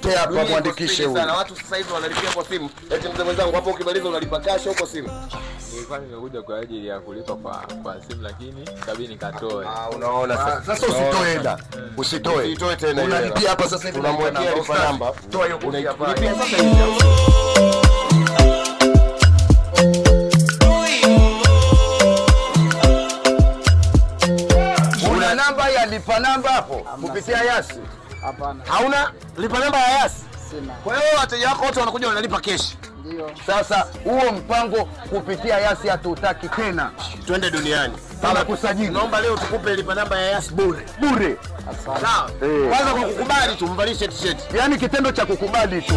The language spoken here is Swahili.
mlete hapa muandikishe huyu. Sana watu sasa hivi wanalipia kwa simu. Eti mzee mwenzangu hapo ukimaliza unalipa cash huko simu. Nilikuwa nimekuja kwa ajili ya kulipa kwa simu lakini kabidi nikatoe. Unaona sasa usitoe hela. Usitoe tena. Unalipia hapa sasa hivi tunamwekea lipa namba. Toa hiyo kulipia sasa hivi. Una namba ya lipa namba hapo kupitia Yasi? Hapana. Hauna lipa namba ya Yasi? Sina. Kwa hiyo wateja wako wote wanakuja wanalipa cash. Ndio. Sasa huo mpango kupitia Yasi hatutaki tena. Twende duniani. Kama kusajili. Naomba leo tukupe lipa namba ya Yasi bure. Asante. Sawa. Kwanza kwa kukubali tu mvalishe t-shirt. Yaani kitendo cha kukubali tu.